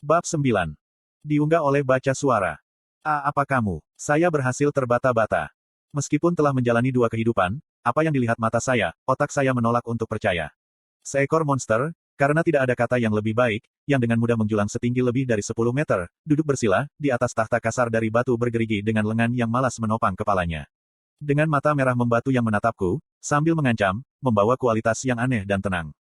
Bab 9. Diunggah oleh baca suara. Apa kamu? Saya berhasil terbata-bata. Meskipun telah menjalani dua kehidupan, apa yang dilihat mata saya, otak saya menolak untuk percaya. Seekor monster, karena tidak ada kata yang lebih baik, yang dengan mudah menjulang setinggi lebih dari 10 meter, duduk bersila, di atas tahta kasar dari batu bergerigi dengan lengan yang malas menopang kepalanya. Dengan mata merah membatu yang menatapku, sambil mengancam, membawa kualitas yang aneh dan tenang.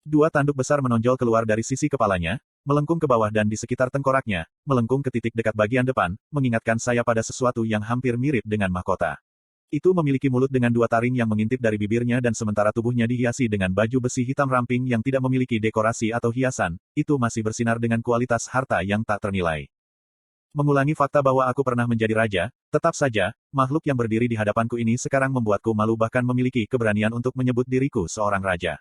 Dua tanduk besar menonjol keluar dari sisi kepalanya, melengkung ke bawah dan di sekitar tengkoraknya, melengkung ke titik dekat bagian depan, mengingatkan saya pada sesuatu yang hampir mirip dengan mahkota. Itu memiliki mulut dengan dua taring yang mengintip dari bibirnya dan sementara tubuhnya dihiasi dengan baju besi hitam ramping yang tidak memiliki dekorasi atau hiasan, itu masih bersinar dengan kualitas harta yang tak ternilai. Mengulangi fakta bahwa aku pernah menjadi raja, tetap saja, makhluk yang berdiri di hadapanku ini sekarang membuatku malu bahkan memiliki keberanian untuk menyebut diriku seorang raja.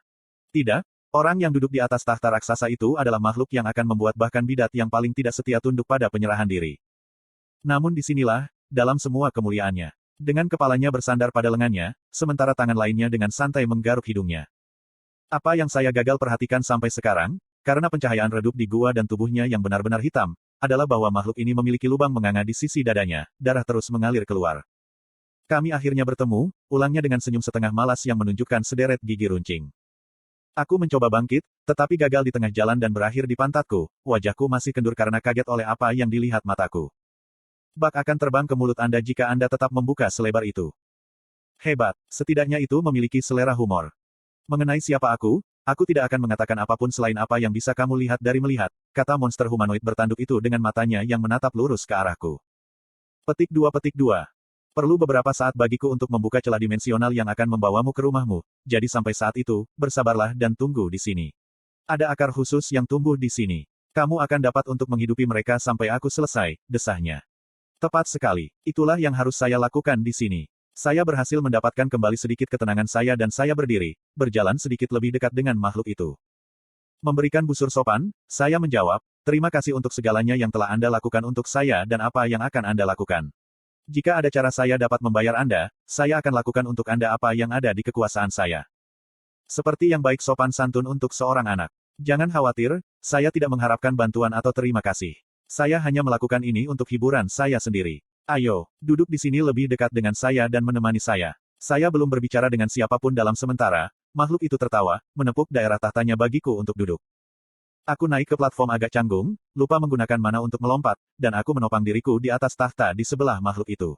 Tidak, orang yang duduk di atas tahta raksasa itu adalah makhluk yang akan membuat bahkan bidat yang paling tidak setia tunduk pada penyerahan diri. Namun disinilah, dalam semua kemuliaannya. Dengan kepalanya bersandar pada lengannya, sementara tangan lainnya dengan santai menggaruk hidungnya. Apa yang saya gagal perhatikan sampai sekarang, karena pencahayaan redup di gua dan tubuhnya yang benar-benar hitam, adalah bahwa makhluk ini memiliki lubang menganga di sisi dadanya, darah terus mengalir keluar. Kami akhirnya bertemu, ulangnya dengan senyum setengah malas yang menunjukkan sederet gigi runcing. Aku mencoba bangkit, tetapi gagal di tengah jalan dan berakhir di pantatku, wajahku masih kendur karena kaget oleh apa yang dilihat mataku. Bak akan terbang ke mulut Anda jika Anda tetap membuka selebar itu. Hebat, setidaknya itu memiliki selera humor. Mengenai siapa aku tidak akan mengatakan apapun selain apa yang bisa kamu lihat dari melihat, kata monster humanoid bertanduk itu dengan matanya yang menatap lurus ke arahku. Petik 2. Perlu beberapa saat bagiku untuk membuka celah dimensional yang akan membawamu ke rumahmu, jadi sampai saat itu, bersabarlah dan tunggu di sini. Ada akar khusus yang tumbuh di sini. Kamu akan dapat untuk menghidupi mereka sampai aku selesai, desahnya. Tepat sekali, itulah yang harus saya lakukan di sini. Saya berhasil mendapatkan kembali sedikit ketenangan saya dan saya berdiri, berjalan sedikit lebih dekat dengan makhluk itu. Memberikan busur sopan, saya menjawab, terima kasih untuk segalanya yang telah Anda lakukan untuk saya dan apa yang akan Anda lakukan. Jika ada cara saya dapat membayar Anda, saya akan lakukan untuk Anda apa yang ada di kekuasaan saya. Seperti yang baik sopan santun untuk seorang anak. Jangan khawatir, saya tidak mengharapkan bantuan atau terima kasih. Saya hanya melakukan ini untuk hiburan saya sendiri. Ayo, duduk di sini lebih dekat dengan saya dan menemani saya. Saya belum berbicara dengan siapapun dalam sementara, makhluk itu tertawa, menepuk daerah tahtanya bagiku untuk duduk. Aku naik ke platform agak canggung, lupa menggunakan mana untuk melompat, dan aku menopang diriku di atas tahta di sebelah makhluk itu.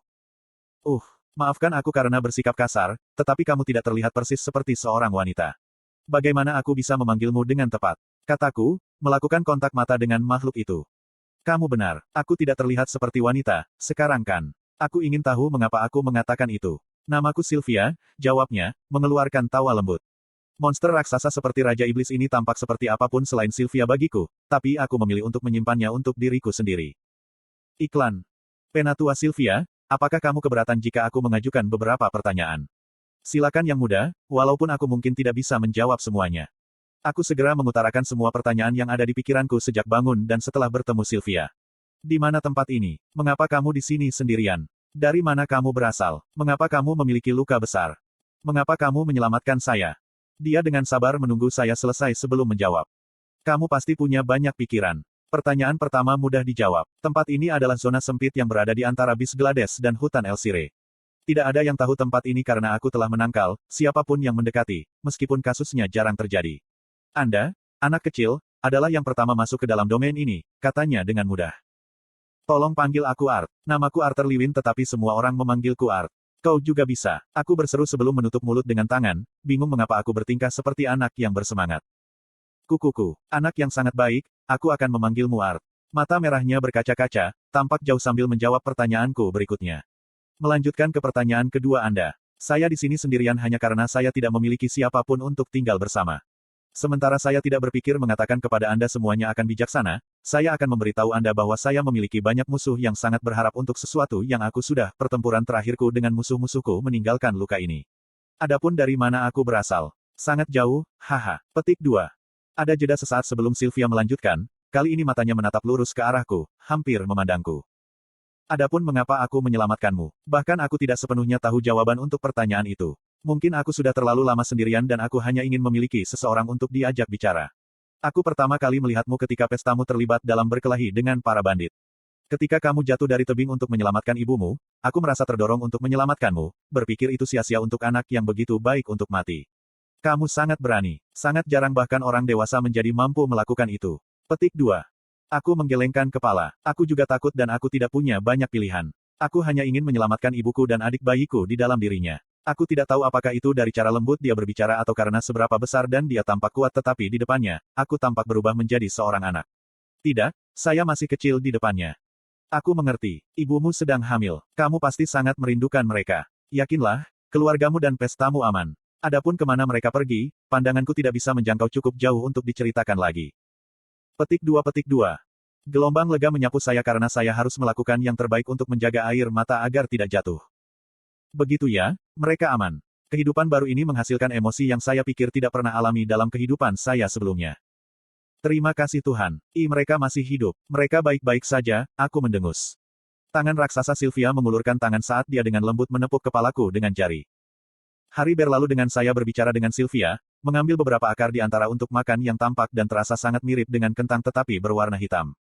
Maafkan aku karena bersikap kasar, tetapi kamu tidak terlihat persis seperti seorang wanita. Bagaimana aku bisa memanggilmu dengan tepat? Kataku, melakukan kontak mata dengan makhluk itu. Kamu benar, aku tidak terlihat seperti wanita, sekarang kan. Aku ingin tahu mengapa aku mengatakan itu. Namaku Sylvia, jawabnya, mengeluarkan tawa lembut. Monster raksasa seperti Raja Iblis ini tampak seperti apapun selain Sylvia bagiku, tapi aku memilih untuk menyimpannya untuk diriku sendiri. Iklan. Penatua Sylvia, apakah kamu keberatan jika aku mengajukan beberapa pertanyaan? Silakan yang muda, walaupun aku mungkin tidak bisa menjawab semuanya. Aku segera mengutarakan semua pertanyaan yang ada di pikiranku sejak bangun dan setelah bertemu Sylvia. Di mana tempat ini? Mengapa kamu di sini sendirian? Dari mana kamu berasal? Mengapa kamu memiliki luka besar? Mengapa kamu menyelamatkan saya? Dia dengan sabar menunggu saya selesai sebelum menjawab. Kamu pasti punya banyak pikiran. Pertanyaan pertama mudah dijawab. Tempat ini adalah zona sempit yang berada di antara Bisglades dan hutan Elsire. Tidak ada yang tahu tempat ini karena aku telah menangkal siapapun yang mendekati, meskipun kasusnya jarang terjadi. Anda, anak kecil, adalah yang pertama masuk ke dalam domain ini, katanya dengan mudah. Tolong panggil aku Art. Namaku Arthur Lewin tetapi semua orang memanggilku Art. Kau juga bisa. Aku berseru sebelum menutup mulut dengan tangan, bingung mengapa aku bertingkah seperti anak yang bersemangat. Kukuku, anak yang sangat baik, aku akan memanggilmu Art. Mata merahnya berkaca-kaca, tampak jauh sambil menjawab pertanyaanku berikutnya. Melanjutkan ke pertanyaan kedua Anda. Saya di sini sendirian hanya karena saya tidak memiliki siapapun untuk tinggal bersama. Sementara saya tidak berpikir mengatakan kepada Anda semuanya akan bijaksana, saya akan memberitahu Anda bahwa saya memiliki banyak musuh yang sangat berharap untuk sesuatu yang aku sudah, pertempuran terakhirku dengan musuh-musuhku meninggalkan luka ini. Adapun dari mana aku berasal? Sangat jauh, haha. Petik 2. Ada jeda sesaat sebelum Sylvia melanjutkan, kali ini matanya menatap lurus ke arahku, hampir memandangku. Adapun mengapa aku menyelamatkanmu, bahkan aku tidak sepenuhnya tahu jawaban untuk pertanyaan itu. Mungkin aku sudah terlalu lama sendirian dan aku hanya ingin memiliki seseorang untuk diajak bicara. Aku pertama kali melihatmu ketika pestamu terlibat dalam berkelahi dengan para bandit. Ketika kamu jatuh dari tebing untuk menyelamatkan ibumu, aku merasa terdorong untuk menyelamatkanmu, berpikir itu sia-sia untuk anak yang begitu baik untuk mati. Kamu sangat berani. Sangat jarang bahkan orang dewasa menjadi mampu melakukan itu. Petik 2. Aku menggelengkan kepala. Aku juga takut dan aku tidak punya banyak pilihan. Aku hanya ingin menyelamatkan ibuku dan adik bayiku di dalam dirinya. Aku tidak tahu apakah itu dari cara lembut dia berbicara atau karena seberapa besar dan dia tampak kuat tetapi di depannya, aku tampak berubah menjadi seorang anak. Tidak, saya masih kecil di depannya. Aku mengerti. Ibumu sedang hamil. Kamu pasti sangat merindukan mereka. Yakinlah, keluargamu dan pestamu aman. Adapun kemana mereka pergi, pandanganku tidak bisa menjangkau cukup jauh untuk diceritakan lagi. Petik 2. Gelombang lega menyapu saya karena saya harus melakukan yang terbaik untuk menjaga air mata agar tidak jatuh. Begitu ya, mereka aman. Kehidupan baru ini menghasilkan emosi yang saya pikir tidak pernah alami dalam kehidupan saya sebelumnya. Terima kasih Tuhan. Mereka masih hidup. Mereka baik-baik saja, aku mendengus. Tangan raksasa Sylvia mengulurkan tangan saat dia dengan lembut menepuk kepalaku dengan jari. Hari berlalu dengan saya berbicara dengan Sylvia, mengambil beberapa akar di antara untuk makan yang tampak dan terasa sangat mirip dengan kentang tetapi berwarna hitam.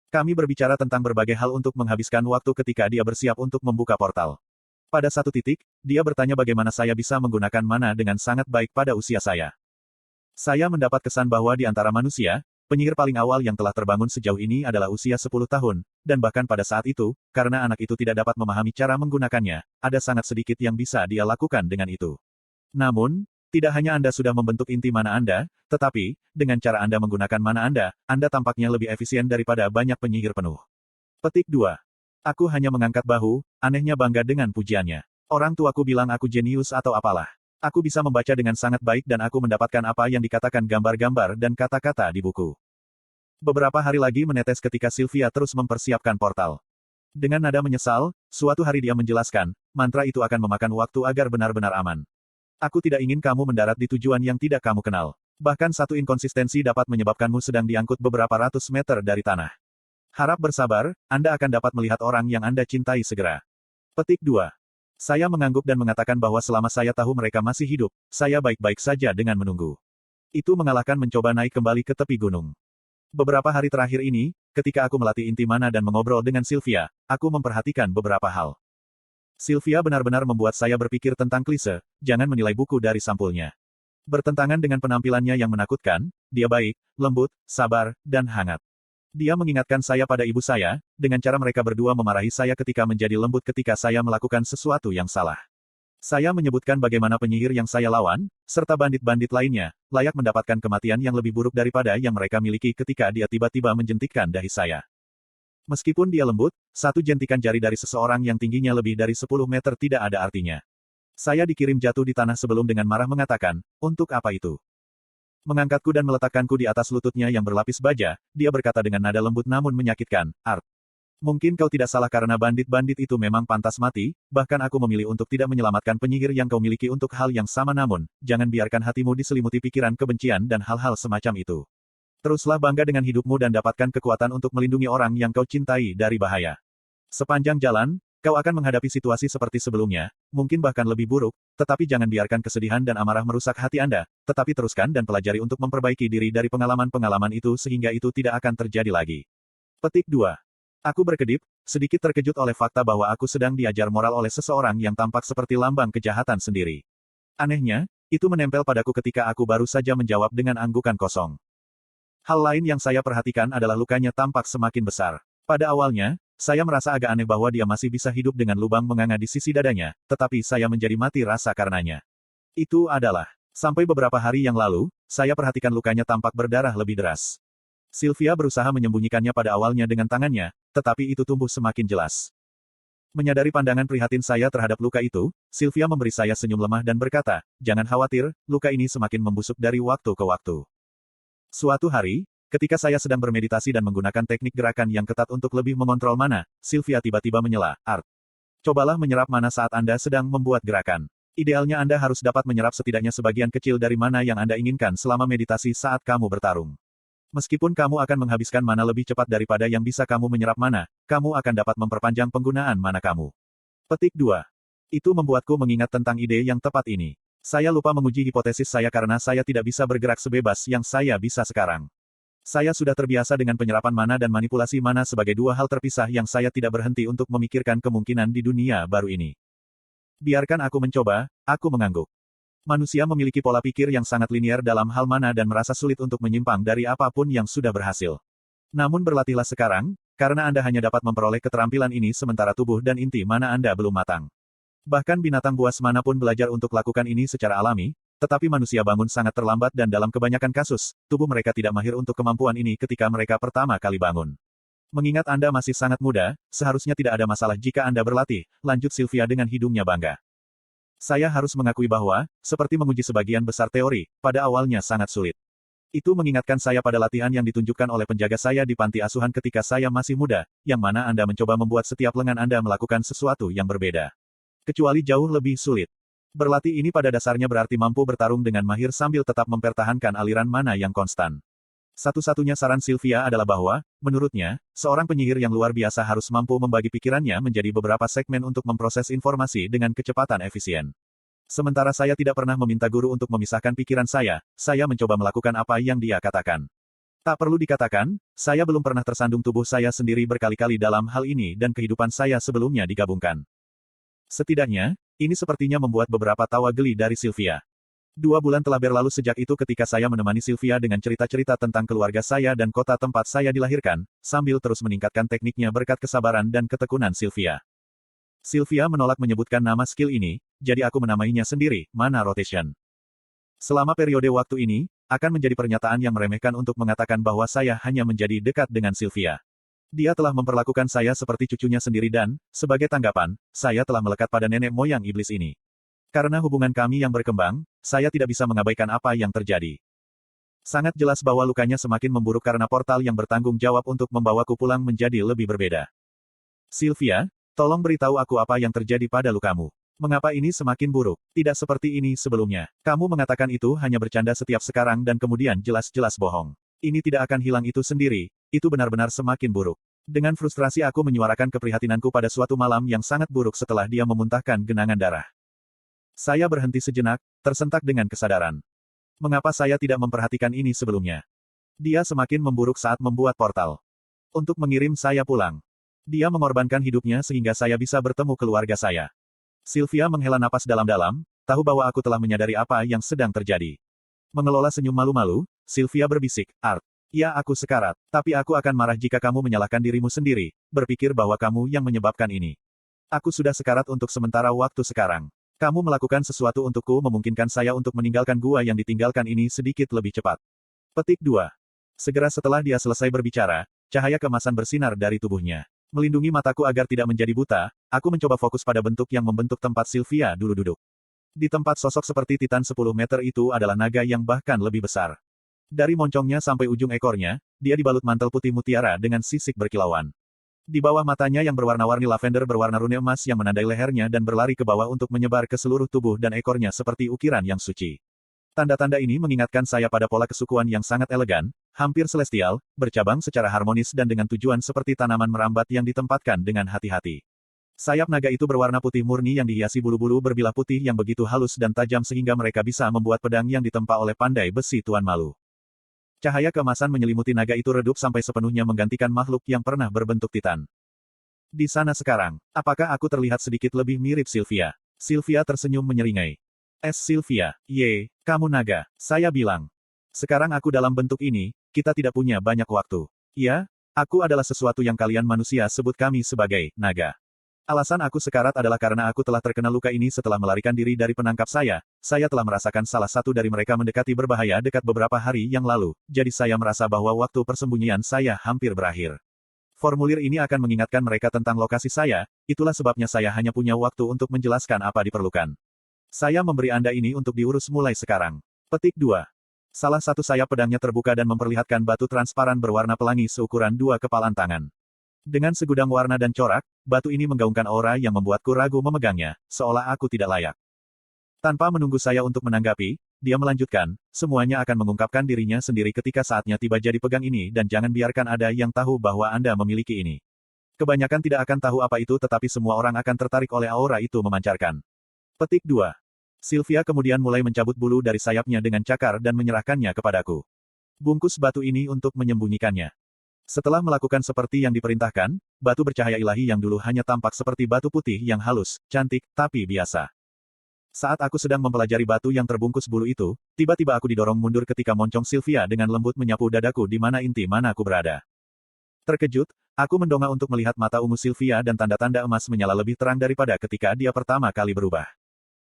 Kami berbicara tentang berbagai hal untuk menghabiskan waktu ketika dia bersiap untuk membuka portal. Pada satu titik, dia bertanya bagaimana saya bisa menggunakan mana dengan sangat baik pada usia saya. Saya mendapat kesan bahwa di antara manusia, penyihir paling awal yang telah terbangun sejauh ini adalah usia 10 tahun, dan bahkan pada saat itu, karena anak itu tidak dapat memahami cara menggunakannya, ada sangat sedikit yang bisa dia lakukan dengan itu. Namun, tidak hanya Anda sudah membentuk inti mana Anda, tetapi, dengan cara Anda menggunakan mana Anda tampaknya lebih efisien daripada banyak penyihir penuh. Petik 2. Aku hanya mengangkat bahu, anehnya bangga dengan pujiannya. Orang tuaku bilang aku jenius atau apalah. Aku bisa membaca dengan sangat baik dan aku mendapatkan apa yang dikatakan gambar-gambar dan kata-kata di buku. Beberapa hari lagi menetes ketika Sylvia terus mempersiapkan portal. Dengan nada menyesal, suatu hari dia menjelaskan, mantra itu akan memakan waktu agar benar-benar aman. Aku tidak ingin kamu mendarat di tujuan yang tidak kamu kenal. Bahkan satu inkonsistensi dapat menyebabkanmu sedang diangkut beberapa ratus meter dari tanah. Harap bersabar, Anda akan dapat melihat orang yang Anda cintai segera. Petik 2. Saya mengangguk dan mengatakan bahwa selama saya tahu mereka masih hidup, saya baik-baik saja dengan menunggu. Itu mengalahkan mencoba naik kembali ke tepi gunung. Beberapa hari terakhir ini, ketika aku melatih inti mana dan mengobrol dengan Sylvia, aku memperhatikan beberapa hal. Sylvia benar-benar membuat saya berpikir tentang klise, jangan menilai buku dari sampulnya. Bertentangan dengan penampilannya yang menakutkan, dia baik, lembut, sabar, dan hangat. Dia mengingatkan saya pada ibu saya, dengan cara mereka berdua memarahi saya ketika menjadi lembut ketika saya melakukan sesuatu yang salah. Saya menyebutkan bagaimana penyihir yang saya lawan, serta bandit-bandit lainnya, layak mendapatkan kematian yang lebih buruk daripada yang mereka miliki ketika dia tiba-tiba menjentikkan dahi saya. Meskipun dia lembut, satu jentikan jari dari seseorang yang tingginya lebih dari 10 meter tidak ada artinya. Saya dikirim jatuh di tanah sebelum dengan marah mengatakan, untuk apa itu? Mengangkatku dan meletakkanku di atas lututnya yang berlapis baja, dia berkata dengan nada lembut namun menyakitkan, Art. Mungkin kau tidak salah karena bandit-bandit itu memang pantas mati, bahkan aku memilih untuk tidak menyelamatkan penyihir yang kau miliki untuk hal yang sama namun, jangan biarkan hatimu diselimuti pikiran kebencian dan hal-hal semacam itu. Teruslah bangga dengan hidupmu dan dapatkan kekuatan untuk melindungi orang yang kau cintai dari bahaya. Sepanjang jalan, kau akan menghadapi situasi seperti sebelumnya, mungkin bahkan lebih buruk, tetapi jangan biarkan kesedihan dan amarah merusak hati Anda, tetapi teruskan dan pelajari untuk memperbaiki diri dari pengalaman-pengalaman itu sehingga itu tidak akan terjadi lagi. Petik 2. Aku berkedip, sedikit terkejut oleh fakta bahwa aku sedang diajar moral oleh seseorang yang tampak seperti lambang kejahatan sendiri. Anehnya, itu menempel padaku ketika aku baru saja menjawab dengan anggukan kosong. Hal lain yang saya perhatikan adalah lukanya tampak semakin besar. Pada awalnya, saya merasa agak aneh bahwa dia masih bisa hidup dengan lubang menganga di sisi dadanya, tetapi saya menjadi mati rasa karenanya. Itu adalah, sampai beberapa hari yang lalu, saya perhatikan lukanya tampak berdarah lebih deras. Sylvia berusaha menyembunyikannya pada awalnya dengan tangannya, tetapi itu tumbuh semakin jelas. Menyadari pandangan prihatin saya terhadap luka itu, Sylvia memberi saya senyum lemah dan berkata, jangan khawatir, luka ini semakin membusuk dari waktu ke waktu. Suatu hari, ketika saya sedang bermeditasi dan menggunakan teknik gerakan yang ketat untuk lebih mengontrol mana, Sylvia tiba-tiba menyela, Art. Cobalah menyerap mana saat Anda sedang membuat gerakan. Idealnya Anda harus dapat menyerap setidaknya sebagian kecil dari mana yang Anda inginkan selama meditasi saat kamu bertarung. Meskipun kamu akan menghabiskan mana lebih cepat daripada yang bisa kamu menyerap mana, kamu akan dapat memperpanjang penggunaan mana kamu. Petik 2. Itu membuatku mengingat tentang ide yang tepat ini. Saya lupa menguji hipotesis saya karena saya tidak bisa bergerak sebebas yang saya bisa sekarang. Saya sudah terbiasa dengan penyerapan mana dan manipulasi mana sebagai dua hal terpisah yang saya tidak berhenti untuk memikirkan kemungkinan di dunia baru ini. Biarkan aku mencoba, aku mengangguk. Manusia memiliki pola pikir yang sangat linier dalam hal mana dan merasa sulit untuk menyimpang dari apapun yang sudah berhasil. Namun berlatihlah sekarang, karena Anda hanya dapat memperoleh keterampilan ini sementara tubuh dan inti mana Anda belum matang. Bahkan binatang buas manapun belajar untuk lakukan ini secara alami, tetapi manusia bangun sangat terlambat dan dalam kebanyakan kasus, tubuh mereka tidak mahir untuk kemampuan ini ketika mereka pertama kali bangun. Mengingat Anda masih sangat muda, seharusnya tidak ada masalah jika Anda berlatih, lanjut Sylvia dengan hidungnya bangga. Saya harus mengakui bahwa, seperti menguji sebagian besar teori, pada awalnya sangat sulit. Itu mengingatkan saya pada latihan yang ditunjukkan oleh penjaga saya di panti asuhan ketika saya masih muda, yang mana Anda mencoba membuat setiap lengan Anda melakukan sesuatu yang berbeda. Kecuali jauh lebih sulit. Berlatih ini pada dasarnya berarti mampu bertarung dengan mahir sambil tetap mempertahankan aliran mana yang konstan. Satu-satunya saran Sylvia adalah bahwa, menurutnya, seorang penyihir yang luar biasa harus mampu membagi pikirannya menjadi beberapa segmen untuk memproses informasi dengan kecepatan efisien. Sementara saya tidak pernah meminta guru untuk memisahkan pikiran saya mencoba melakukan apa yang dia katakan. Tak perlu dikatakan, saya belum pernah tersandung tubuh saya sendiri berkali-kali dalam hal ini dan kehidupan saya sebelumnya digabungkan. Setidaknya, ini sepertinya membuat beberapa tawa geli dari Sylvia. 2 bulan telah berlalu sejak itu ketika saya menemani Sylvia dengan cerita-cerita tentang keluarga saya dan kota tempat saya dilahirkan, sambil terus meningkatkan tekniknya berkat kesabaran dan ketekunan Sylvia. Sylvia menolak menyebutkan nama skill ini, jadi aku menamainya sendiri, mana rotation. Selama periode waktu ini, akan menjadi pernyataan yang meremehkan untuk mengatakan bahwa saya hanya menjadi dekat dengan Sylvia. Dia telah memperlakukan saya seperti cucunya sendiri dan, sebagai tanggapan, saya telah melekat pada nenek moyang iblis ini. Karena hubungan kami yang berkembang, saya tidak bisa mengabaikan apa yang terjadi. Sangat jelas bahwa lukanya semakin memburuk karena portal yang bertanggung jawab untuk membawaku pulang menjadi lebih berbeda. Sylvia, tolong beritahu aku apa yang terjadi pada lukamu. Mengapa ini semakin buruk? Tidak seperti ini sebelumnya. Kamu mengatakan itu hanya bercanda setiap sekarang dan kemudian jelas-jelas bohong. Ini tidak akan hilang itu sendiri, itu benar-benar semakin buruk. Dengan frustrasi aku menyuarakan keprihatinanku pada suatu malam yang sangat buruk setelah dia memuntahkan genangan darah. Saya berhenti sejenak, tersentak dengan kesadaran. Mengapa saya tidak memperhatikan ini sebelumnya? Dia semakin memburuk saat membuat portal. Untuk mengirim saya pulang. Dia mengorbankan hidupnya sehingga saya bisa bertemu keluarga saya. Sylvia menghela napas dalam-dalam, tahu bahwa aku telah menyadari apa yang sedang terjadi. Mengelola senyum malu-malu, Sylvia berbisik, Art. Ya aku sekarat, tapi aku akan marah jika kamu menyalahkan dirimu sendiri, berpikir bahwa kamu yang menyebabkan ini. Aku sudah sekarat untuk sementara waktu sekarang. Kamu melakukan sesuatu untukku memungkinkan saya untuk meninggalkan gua yang ditinggalkan ini sedikit lebih cepat. Petik 2. Segera setelah dia selesai berbicara, cahaya keemasan bersinar dari tubuhnya. Melindungi mataku agar tidak menjadi buta, aku mencoba fokus pada bentuk yang membentuk tempat Sylvia dulu duduk. Di tempat sosok seperti Titan 10 meter itu adalah naga yang bahkan lebih besar. Dari moncongnya sampai ujung ekornya, dia dibalut mantel putih mutiara dengan sisik berkilauan. Di bawah matanya yang berwarna-warni lavender berwarna rune emas yang menandai lehernya dan berlari ke bawah untuk menyebar ke seluruh tubuh dan ekornya seperti ukiran yang suci. Tanda-tanda ini mengingatkan saya pada pola kesukuan yang sangat elegan, hampir celestial, bercabang secara harmonis dan dengan tujuan seperti tanaman merambat yang ditempatkan dengan hati-hati. Sayap naga itu berwarna putih murni yang dihiasi bulu-bulu berbilah putih yang begitu halus dan tajam sehingga mereka bisa membuat pedang yang ditempa oleh pandai besi Tuan Malu. Cahaya keemasan menyelimuti naga itu redup sampai sepenuhnya menggantikan makhluk yang pernah berbentuk Titan. Di sana sekarang, apakah aku terlihat sedikit lebih mirip Sylvia? Sylvia tersenyum menyeringai. Sylvia, kamu naga, saya bilang. Sekarang aku dalam bentuk ini, kita tidak punya banyak waktu. Ya, aku adalah sesuatu yang kalian manusia sebut kami sebagai naga. Alasan aku sekarat adalah karena aku telah terkena luka ini setelah melarikan diri dari penangkap saya telah merasakan salah satu dari mereka mendekati berbahaya dekat beberapa hari yang lalu, jadi saya merasa bahwa waktu persembunyian saya hampir berakhir. Formulir ini akan mengingatkan mereka tentang lokasi saya, itulah sebabnya saya hanya punya waktu untuk menjelaskan apa diperlukan. Saya memberi Anda ini untuk diurus mulai sekarang. Petik 2. Salah satu sayap pedangnya terbuka dan memperlihatkan batu transparan berwarna pelangi seukuran 2 kepalan tangan. Dengan segudang warna dan corak, batu ini menggaungkan aura yang membuatku ragu memegangnya, seolah aku tidak layak. Tanpa menunggu saya untuk menanggapi, dia melanjutkan, semuanya akan mengungkapkan dirinya sendiri ketika saatnya tiba jadi pegang ini dan jangan biarkan ada yang tahu bahwa Anda memiliki ini. Kebanyakan tidak akan tahu apa itu tetapi semua orang akan tertarik oleh aura itu memancarkan. Petik 2. Sylvia kemudian mulai mencabut bulu dari sayapnya dengan cakar dan menyerahkannya kepadaku. Bungkus batu ini untuk menyembunyikannya. Setelah melakukan seperti yang diperintahkan, batu bercahaya ilahi yang dulu hanya tampak seperti batu putih yang halus, cantik, tapi biasa. Saat aku sedang mempelajari batu yang terbungkus bulu itu, tiba-tiba aku didorong mundur ketika moncong Sylvia dengan lembut menyapu dadaku di mana inti mana aku berada. Terkejut, aku mendongak untuk melihat mata ungu Sylvia dan tanda-tanda emas menyala lebih terang daripada ketika dia pertama kali berubah.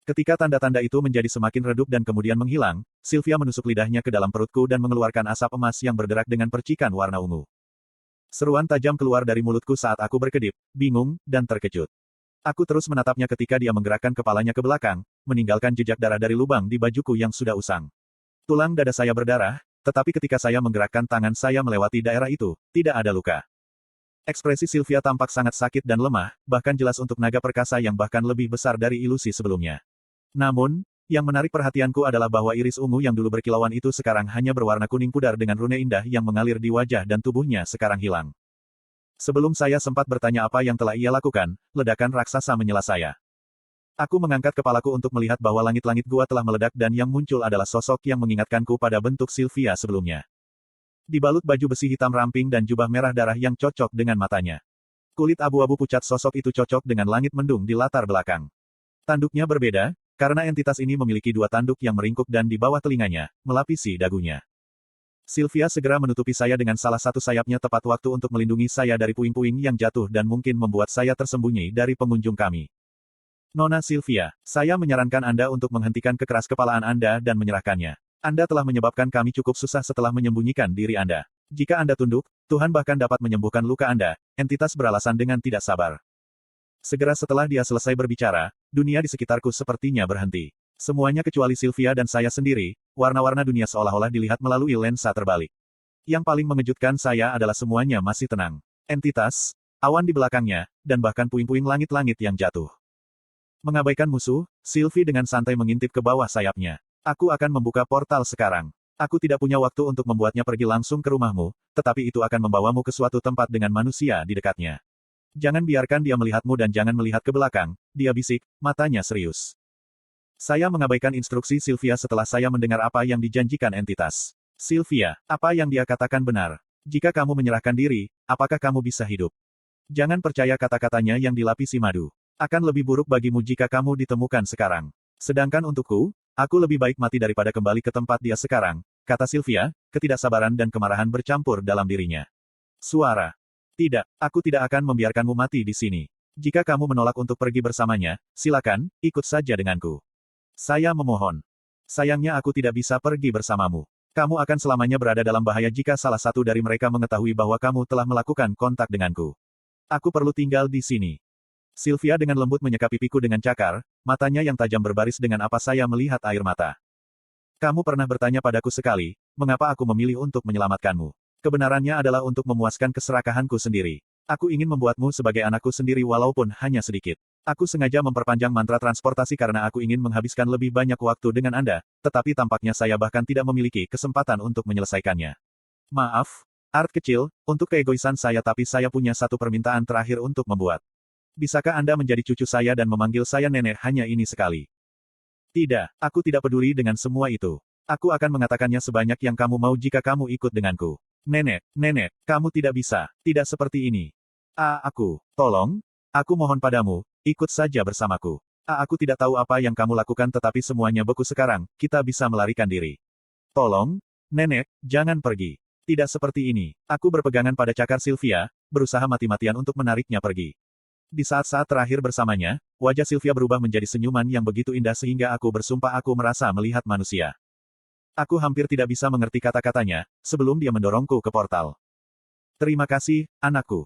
Ketika tanda-tanda itu menjadi semakin redup dan kemudian menghilang, Sylvia menusuk lidahnya ke dalam perutku dan mengeluarkan asap emas yang berderak dengan percikan warna ungu. Seruan tajam keluar dari mulutku saat aku berkedip, bingung, dan terkejut. Aku terus menatapnya ketika dia menggerakkan kepalanya ke belakang, meninggalkan jejak darah dari lubang di bajuku yang sudah usang. Tulang dada saya berdarah, tetapi ketika saya menggerakkan tangan saya melewati daerah itu, tidak ada luka. Ekspresi Sylvia tampak sangat sakit dan lemah, bahkan jelas untuk naga perkasa yang bahkan lebih besar dari ilusi sebelumnya. Namun, yang menarik perhatianku adalah bahwa iris ungu yang dulu berkilauan itu sekarang hanya berwarna kuning pudar dengan rune indah yang mengalir di wajah dan tubuhnya sekarang hilang. Sebelum saya sempat bertanya apa yang telah ia lakukan, ledakan raksasa menyela saya. Aku mengangkat kepalaku untuk melihat bahwa langit-langit gua telah meledak dan yang muncul adalah sosok yang mengingatkanku pada bentuk Sylvia sebelumnya. Dibalut baju besi hitam ramping dan jubah merah darah yang cocok dengan matanya. Kulit abu-abu pucat sosok itu cocok dengan langit mendung di latar belakang. Tanduknya berbeda, karena entitas ini memiliki dua tanduk yang meringkuk dan di bawah telinganya, melapisi dagunya. Sylvia segera menutupi saya dengan salah satu sayapnya tepat waktu untuk melindungi saya dari puing-puing yang jatuh dan mungkin membuat saya tersembunyi dari pengunjung kami. Nona Sylvia, saya menyarankan Anda untuk menghentikan kekeras kepalaan Anda dan menyerahkannya. Anda telah menyebabkan kami cukup susah setelah menyembunyikan diri Anda. Jika Anda tunduk, Tuhan bahkan dapat menyembuhkan luka Anda, entitas beralasan dengan tidak sabar. Segera setelah dia selesai berbicara, dunia di sekitarku sepertinya berhenti. Semuanya kecuali Sylvia dan saya sendiri, warna-warna dunia seolah-olah dilihat melalui lensa terbalik. Yang paling mengejutkan saya adalah semuanya masih tenang. Entitas, awan di belakangnya, dan bahkan puing-puing langit-langit yang jatuh. Mengabaikan musuh, Sylvie dengan santai mengintip ke bawah sayapnya. Aku akan membuka portal sekarang. Aku tidak punya waktu untuk membuatnya pergi langsung ke rumahmu, tetapi itu akan membawamu ke suatu tempat dengan manusia di dekatnya. Jangan biarkan dia melihatmu dan jangan melihat ke belakang, dia bisik, matanya serius. Saya mengabaikan instruksi Sylvia setelah saya mendengar apa yang dijanjikan entitas. Sylvia, apa yang dia katakan benar. Jika kamu menyerahkan diri, apakah kamu bisa hidup? Jangan percaya kata-katanya yang dilapisi madu. Akan lebih buruk bagimu jika kamu ditemukan sekarang. Sedangkan untukku, aku lebih baik mati daripada kembali ke tempat dia sekarang, kata Sylvia, ketidaksabaran dan kemarahan bercampur dalam dirinya. Suara. Tidak, aku tidak akan membiarkanmu mati di sini. Jika kamu menolak untuk pergi bersamanya, silakan, ikut saja denganku. Saya memohon. Sayangnya aku tidak bisa pergi bersamamu. Kamu akan selamanya berada dalam bahaya jika salah satu dari mereka mengetahui bahwa kamu telah melakukan kontak denganku. Aku perlu tinggal di sini. Sylvia dengan lembut menyeka pipiku dengan cakar, matanya yang tajam berbaris dengan apa saya melihat air mata. Kamu pernah bertanya padaku sekali, mengapa aku memilih untuk menyelamatkanmu? Kebenarannya adalah untuk memuaskan keserakahanku sendiri. Aku ingin membuatmu sebagai anakku sendiri walaupun hanya sedikit. Aku sengaja memperpanjang mantra transportasi karena aku ingin menghabiskan lebih banyak waktu dengan Anda, tetapi tampaknya saya bahkan tidak memiliki kesempatan untuk menyelesaikannya. Maaf, Art kecil, untuk keegoisan saya tapi saya punya satu permintaan terakhir untuk membuat. Bisakah Anda menjadi cucu saya dan memanggil saya nenek hanya ini sekali? Tidak, aku tidak peduli dengan semua itu. Aku akan mengatakannya sebanyak yang kamu mau jika kamu ikut denganku. Nenek, nenek, kamu tidak bisa, tidak seperti ini. Tolong, aku mohon padamu, ikut saja bersamaku. Aku tidak tahu apa yang kamu lakukan tetapi semuanya beku sekarang, kita bisa melarikan diri. Tolong, nenek, jangan pergi. Tidak seperti ini. Aku berpegangan pada cakar Sylvia, berusaha mati-matian untuk menariknya pergi. Di saat-saat terakhir bersamanya, wajah Sylvia berubah menjadi senyuman yang begitu indah sehingga aku bersumpah aku merasa melihat manusia. Aku hampir tidak bisa mengerti kata-katanya, sebelum dia mendorongku ke portal. Terima kasih, anakku.